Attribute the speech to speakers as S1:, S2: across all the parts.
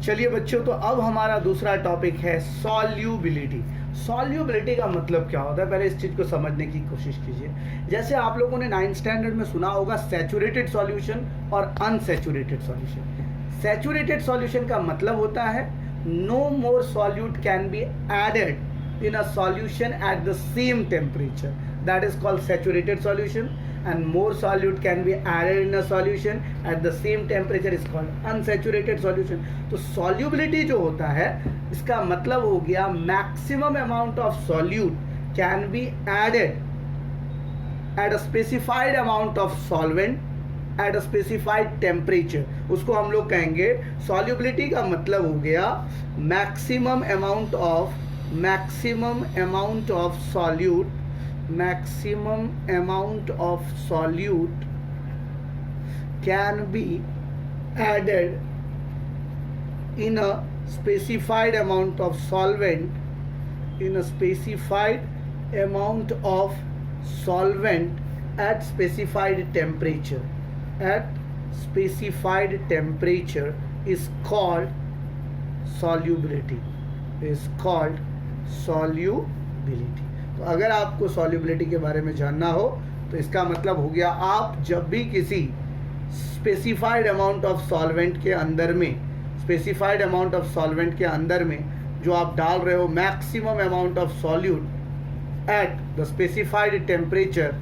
S1: चलिए बच्चों, तो अब हमारा दूसरा टॉपिक है सॉल्यूबिलिटी। सॉल्यूबिलिटी का मतलब क्या होता है, पहले इस चीज़ को समझने की कोशिश कीजिए। जैसे आप लोगों ने 9th स्टैंडर्ड में सुना होगा सैचुरेटेड सॉल्यूशन और अनसैचुरेटेड सॉल्यूशन। सैचुरेटेड सॉल्यूशन का मतलब होता है no more solute can be added in a solution at the same temperature, that is called saturated solution, and more solute can be added in a solution at the same temperature is called unsaturated solution। तो solubility जो होता है इसका मतलब हो गया maximum amount of solute can be added at a specified amount of solvent at a specified temperature। उसको हम लोग कहेंगे solubility का मतलब हो गया maximum amount of solute can be added in a specified amount of solvent at specified temperature is called solubility। तो अगर आपको सॉल्युबिलिटी के बारे में जानना हो तो इसका मतलब हो गया आप जब भी किसी स्पेसिफाइड अमाउंट ऑफ सॉल्वेंट के अंदर में जो आप डाल रहे हो maximum amount of solute at the specified temperature,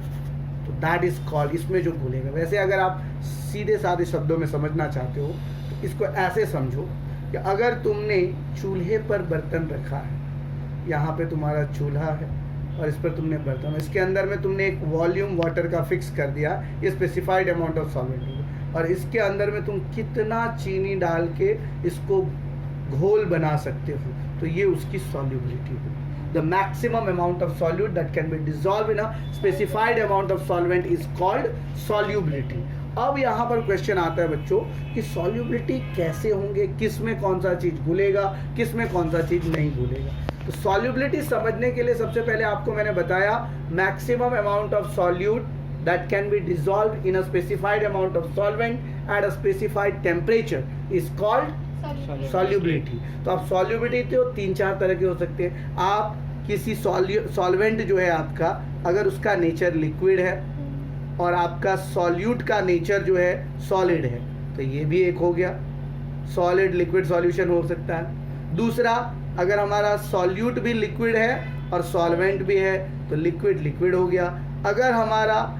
S1: तो दैट इज कॉल्ड, इसमें जो घुलेगा। वैसे अगर आप सीधे साधे शब्दों में समझना चाहते हो तो इसको ऐसे समझो कि अगर तुमने चूल्हे पर बर्तन रखा है, यहाँ पे तुम्हारा चूल्हा है और इस पर तुमने बर्तन, इसके अंदर में तुमने एक वॉल्यूम वाटर का फिक्स कर दिया, ये स्पेसिफाइड अमाउंट ऑफ सॉल्वेंट होगा, और इसके अंदर में तुम कितना चीनी डाल के इसको घोल बना सकते हो, तो ये उसकी सॉल्युबिलिटी होगी। The maximum amount of solute that can be dissolve in a specified amount of solvent is called solubility. अब यहाँ पर क्वेश्चन आता है बच्चों कि सॉल्युबिलिटी कैसे होंगे, किस में कौन सा चीज़ घुलेगा, किस में कौन सा चीज़ नहीं घुलेगा। तो सॉल्युबिलिटी समझने के लिए सबसे पहले आपको मैंने बताया maximum amount of solute that can be dissolved in a specified amount of solvent at a specified temperature is called solubility. तो आप सॉल्युबिलिटी तो 3-4 तरह के हो सकते हैं। आप किसी सॉल्वेंट जो है आपका, अगर उसका नेचर लिक्विड है और आपका सॉल्यूट का नेचर जो है सॉलिड है, तो ये भी एक हो गया, सॉलिड लिक्विड सॉल्यूशन हो सकता है। दूसरा, अगर हमारा सॉल्यूट भी लिक्विड है और सॉल्वेंट भी है तो लिक्विड लिक्विड हो गया। अगर हमारा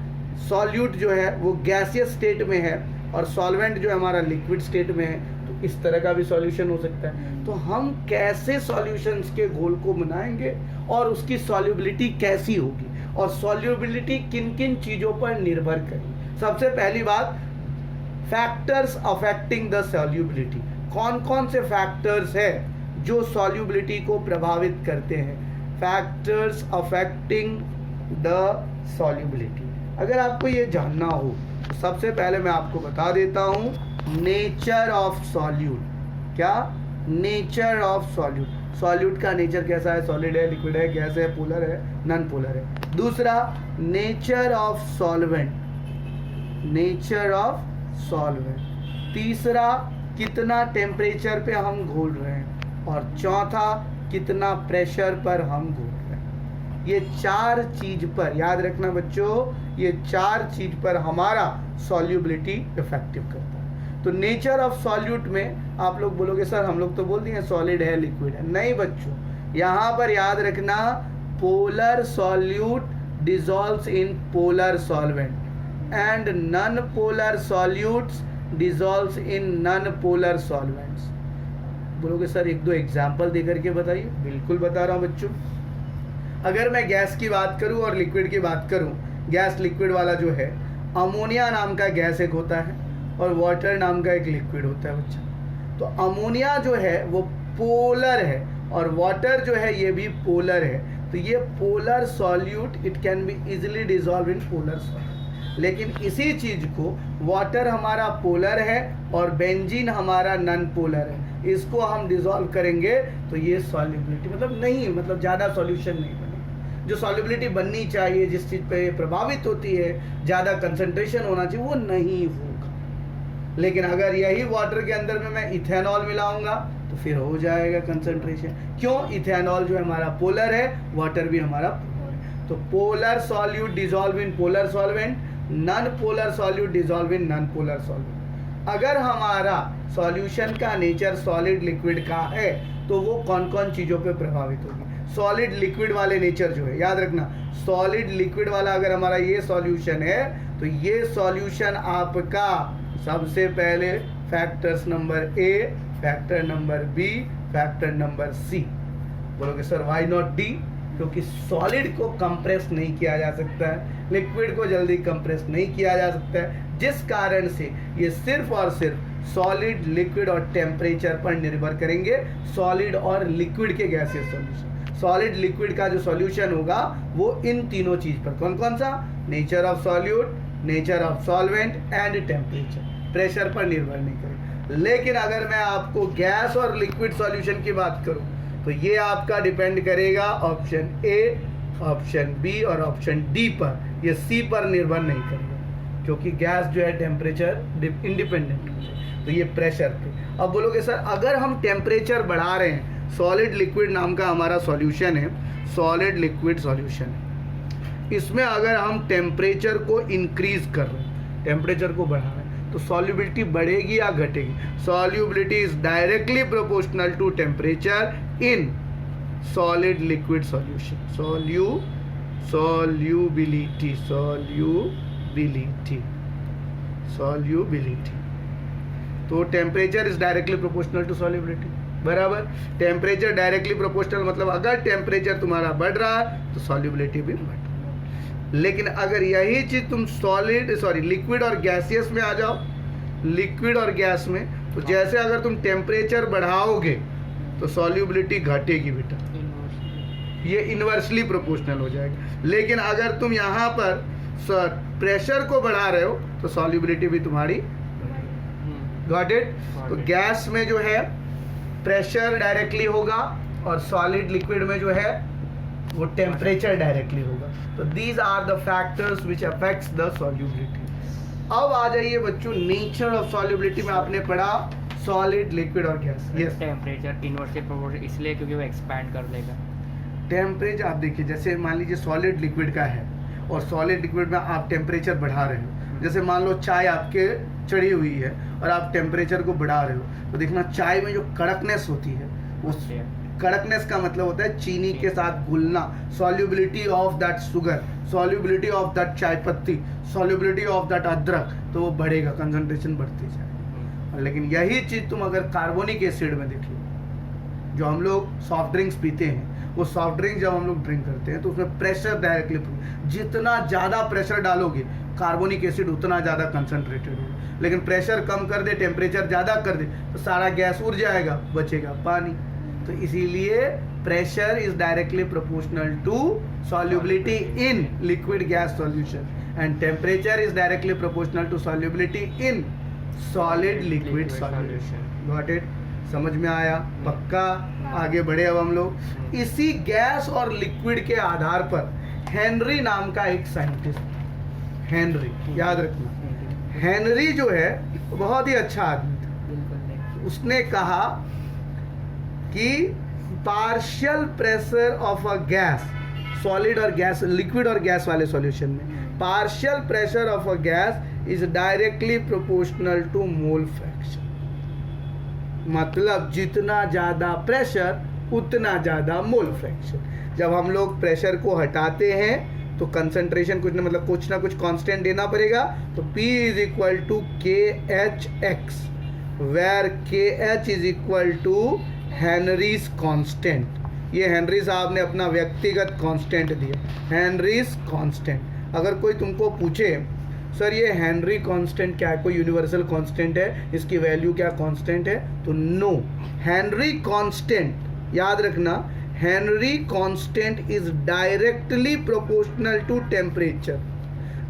S1: सॉल्यूट जो है वो गैसियस स्टेट में है और सॉल्वेंट जो है हमारा लिक्विड स्टेट में है, तो इस तरह का भी सॉल्यूशन हो सकता है। तो हम कैसे सॉल्यूशंस के घोल को बनाएंगे और उसकी सॉल्युबिलिटी कैसी होगी और सॉल्युबिलिटी किन किन चीज़ों पर निर्भर करेगी। सबसे पहली बात, फैक्टर्स अफेक्टिंग द सॉल्युबिलिटी। कौन कौन से फैक्टर्स है जो सॉल्युबिलिटी को प्रभावित करते हैं, फैक्टर्स अफेक्टिंग द सॉल्युबिलिटी। अगर आपको ये जानना हो तो सबसे पहले मैं आपको बता देता हूँ नेचर ऑफ सॉल्यूट। क्या? Nature of solute. सॉल्यूट का नेचर कैसा है, सॉलिड है, लिक्विड है, गैस है, पोलर है, नॉन पोलर है। दूसरा, nature of solvent, nature of solvent. तीसरा, कितना टेम्परेचर पे हम घोल रहे हैं, और चौथा, कितना प्रेशर पर हम घोल रहे हैं। ये 4 चीज पर याद रखना बच्चों, ये 4 चीज पर हमारा सॉल्युबिलिटी इफेक्टिव करता है। तो नेचर ऑफ सॉल्यूट में आप लोग बोलोगे सर हम लोग तो बोल दिए सॉलिड है, लिक्विड है। नहीं बच्चों, यहाँ पर याद रखना polar solute dissolves in polar solvent and non polar solutes dissolves in non polar solvents. बोलोगे सर 1-2 एग्जाम्पल देकर के बताइए। बिल्कुल बता रहा हूँ बच्चों। अगर मैं गैस की बात करूँ और लिक्विड की बात करूँ, गैस लिक्विड वाला जो है, अमोनिया नाम का गैस एक होता है और वाटर नाम का एक लिक्विड होता है बच्चा। तो अमोनिया जो है वो पोलर है और वाटर जो है ये भी पोलर है। तो ये polar solute it can be easily dissolve in polar solute. लेकिन इसी चीज को वाटर हमारा पोलर है और बेंजीन हमारा नॉन पोलर है, इसको हम डिसॉल्व करेंगे तो ये सॉल्युबिलिटी मतलब ज़्यादा सॉल्यूशन नहीं बनेगा। जो सॉल्युबिलिटी बननी चाहिए, जिस चीज़ पे प्रभावित होती है, ज़्यादा कंसंट्रेशन होना चाहिए, वो नहीं होगा। लेकिन अगर यही वाटर के अंदर में मैं इथेनॉल मिलाऊंगा तो फिर हो जाएगा कंसंट्रेशन। क्यों? इथेनॉल जो है हमारा पोलर है, वाटर भी हमारा पोलर है। तो polar solute dissolve in polar solvent, non polar solute dissolve in non polar solvent. अगर हमारा सॉल्यूशन का नेचर सॉलिड लिक्विड का है तो वो कौन कौन चीज़ों पे प्रभावित होगी? सॉलिड लिक्विड वाले नेचर जो है, याद रखना, सॉलिड लिक्विड वाला अगर हमारा ये सॉल्यूशन है तो ये सॉल्यूशन आपका सबसे पहले factors number A, factor number B, factor number C. बोलोगे सर व्हाई नॉट डी? क्योंकि सॉलिड को कंप्रेस नहीं किया जा सकता है, लिक्विड को जल्दी कंप्रेस नहीं किया जा सकता है, जिस कारण से ये सिर्फ और सिर्फ सॉलिड, लिक्विड और टेम्परेचर पर निर्भर करेंगे। सॉलिड और लिक्विड के गैसियस सॉल्यूशन, सॉलिड लिक्विड का जो सॉल्यूशन होगा वो इन तीनों चीज पर, कौन कौन सा? Nature of solute, nature of solvent and temperature, pressure पर निर्भर नहीं करेगा। लेकिन अगर मैं आपको गैस और लिक्विड सॉल्यूशन की बात करूं तो ये आपका डिपेंड करेगा ऑप्शन ए, ऑप्शन बी और ऑप्शन डी पर, ये सी पर निर्भर नहीं करेगा, क्योंकि गैस जो है टेम्परेचर इंडिपेंडेंट है। तो ये प्रेशर पे। अब बोलोगे सर अगर हम टेम्परेचर बढ़ा रहे हैं, सॉलिड लिक्विड नाम का हमारा सॉल्यूशन है, सॉलिड लिक्विड सॉल्यूशन है, इसमें अगर हम टेम्परेचर को इंक्रीज कर रहे हैं, टेम्परेचर को बढ़ा रहे हैं, तो सॉल्युबिलिटी बढ़ेगी या घटेगी? Solubility is directly proportional to temperature in solid liquid solution. Solubility तो temperature is directly proportional to solubility, बराबर। टेम्परेचर डायरेक्टली प्रोपोर्शनल मतलब अगर टेम्परेचर तुम्हारा बढ़ रहा है तो सॉल्युबिलिटी भी बढ़ रही है। लेकिन अगर यही चीज तुम लिक्विड और गैसियस में आ जाओ, लिक्विड और गैस में, तो जैसे अगर तुम टेम्परेचर बढ़ाओगे तो सॉल्युबिलिटी घटेगी बेटा, ये इनवर्सली प्रोपोर्शनल हो जाएगा। लेकिन अगर तुम यहाँ पर प्रेशर को बढ़ा रहे हो तो सॉल्युबिलिटी भी तुम्हारी, गॉट इट? तो गैस में जो है प्रेशर डायरेक्टली होगा और सॉलिड लिक्विड में जो है वो टेम्परेचर डायरेक्टली होगा। तो these are the factors which affects the solubility. अब आ जाइए बच्चों, नेचर ऑफ सॉल्युबिलिटी में आपने पढ़ा सॉलिड, लिक्विड और gas. Yes,
S2: temperature inversely proportional इसलिए क्योंकि वो एक्सपैंड कर देगा।
S1: टेम्परेचर आप देखिए, जैसे मान लीजिए सॉलिड लिक्विड का है और सॉलिड लिक्विड में आप टेम्परेचर बढ़ा रहे हो, जैसे मान लो चाय आपके चढ़ी हुई है और आप टेम्परेचर को बढ़ा रहे हो, तो देखना चाय में जो कड़कनेस होती है, उस कड़कनेस का मतलब होता है चीनी के साथ घुलना, solubility of that sugar, solubility of that चाय पत्ती, सॉल्युबिलिटी ऑफ दैट अदरक, तो वो बढ़ेगा, कंसंट्रेशन बढ़ती जाएगी। लेकिन यही चीज़ तुम अगर कार्बोनिक एसिड में देख लो, जो हम लोग सॉफ्ट ड्रिंक्स पीते हैं, वो सॉफ्ट ड्रिंक जब हम लोग ड्रिंक करते हैं तो उसमें प्रेशर डायरेक्टली, जितना ज़्यादा प्रेशर डालोगे कार्बोनिक एसिड उतना ज़्यादा कंसंट्रेटेड होगा। लेकिन प्रेशर कम कर दे, टेम्परेचर ज़्यादा कर दे तो सारा गैस उड़ जाएगा, बचेगा पानी। तो इसीलिए pressure is directly proportional to solubility in liquid gas solution and temperature is directly proportional to solubility in solid liquid solution. Got it? समझ में आया? पक्का? आगे बढ़े अब हम लोग। इसी गैस और लिक्विड के आधार पर हेनरी नाम का एक साइंटिस्ट, हेनरी, याद रखना, हेनरी जो है बहुत ही अच्छा आदमी था। उसने कहा कि partial pressure of a gas, solid और गैस, लिक्विड और गैस वाले सॉल्यूशन में partial pressure of a gas is directly proportional to mole fraction. मतलब जितना ज़्यादा प्रेशर उतना ज़्यादा मोल फ्रैक्शन। जब हम लोग प्रेशर को हटाते हैं तो कंसंट्रेशन कुछ ना कुछ कांस्टेंट देना पड़ेगा। तो P is equal to KH(x), where KH is equal to Henry's constant. ये हेनरी साहब ने अपना व्यक्तिगत कांस्टेंट दिया, हेनरीज कांस्टेंट। अगर कोई तुमको पूछे सर ये हेनरी कांस्टेंट क्या है, कोई यूनिवर्सल कांस्टेंट है, इसकी वैल्यू क्या कांस्टेंट है, तो नो, हेनरी कांस्टेंट, याद रखना, Henry constant is directly proportional to temperature.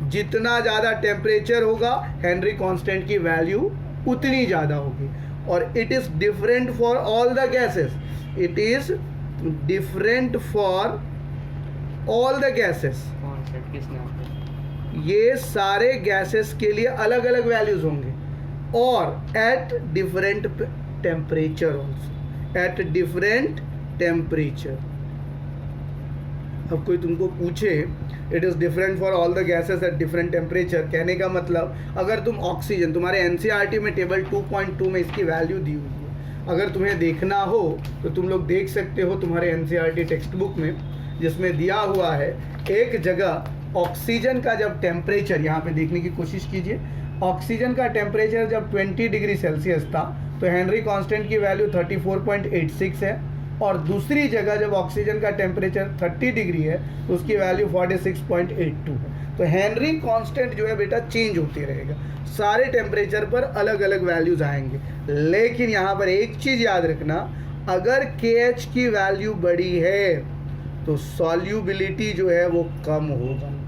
S1: जितना ज़्यादा टेम्परेचर होगा हेनरी कांस्टेंट की वैल्यू उतनी ज़्यादा होगी। और it is different for all the gases, it is different for all the gases. ये सारे गैसेस के लिए अलग अलग वैल्यूज होंगे। और at different temperature also, at different temperature. अब कोई तुमको पूछे it is different for all the gases at different temperature, कहने का मतलब अगर तुम ऑक्सीजन, तुम्हारे एनसीईआरटी में टेबल 2.2 में इसकी वैल्यू दी हुई है, अगर तुम्हें देखना हो तो तुम लोग देख सकते हो तुम्हारे एनसीईआरटी टेक्स्ट बुक में, जिसमें दिया हुआ है एक जगह ऑक्सीजन का जब टेम्परेचर, यहाँ पे देखने की कोशिश कीजिए, ऑक्सीजन का टेम्परेचर जब 20 डिग्री सेल्सियस था तो हेनरी कांस्टेंट की वैल्यू 34.86 है, और दूसरी जगह जब ऑक्सीजन का टेम्परेचर 30 डिग्री है तो उसकी वैल्यू 46.82 है। तो हेनरी कांस्टेंट जो है बेटा चेंज होते रहेगा, सारे टेम्परेचर पर अलग अलग वैल्यूज आएंगे, लेकिन यहाँ पर एक चीज़ याद रखना, अगर KH की वैल्यू बड़ी है तो सॉल्यूबिलिटी जो है वो कम होगा।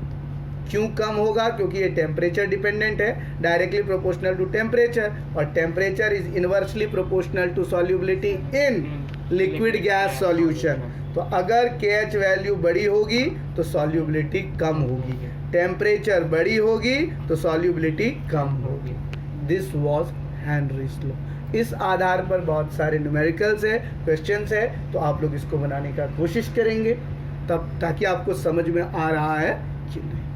S1: क्यों कम होगा? क्योंकि ये टेम्परेचर डिपेंडेंट है, डायरेक्टली प्रोपोर्शनल टू टेम्परेचर, और temperature is inversely proportional to solubility in liquid gas solution. तो अगर KH वैल्यू बड़ी होगी तो सॉल्युबिलिटी कम होगी, टेम्परेचर बड़ी होगी तो सॉल्युबिलिटी कम होगी। This was Henry's law. इस आधार पर बहुत सारे न्यूमेरिकल्स है, क्वेश्चंस है, तो आप लोग इसको बनाने का कोशिश करेंगे तब, ताकि आपको समझ में आ रहा है कि नहीं।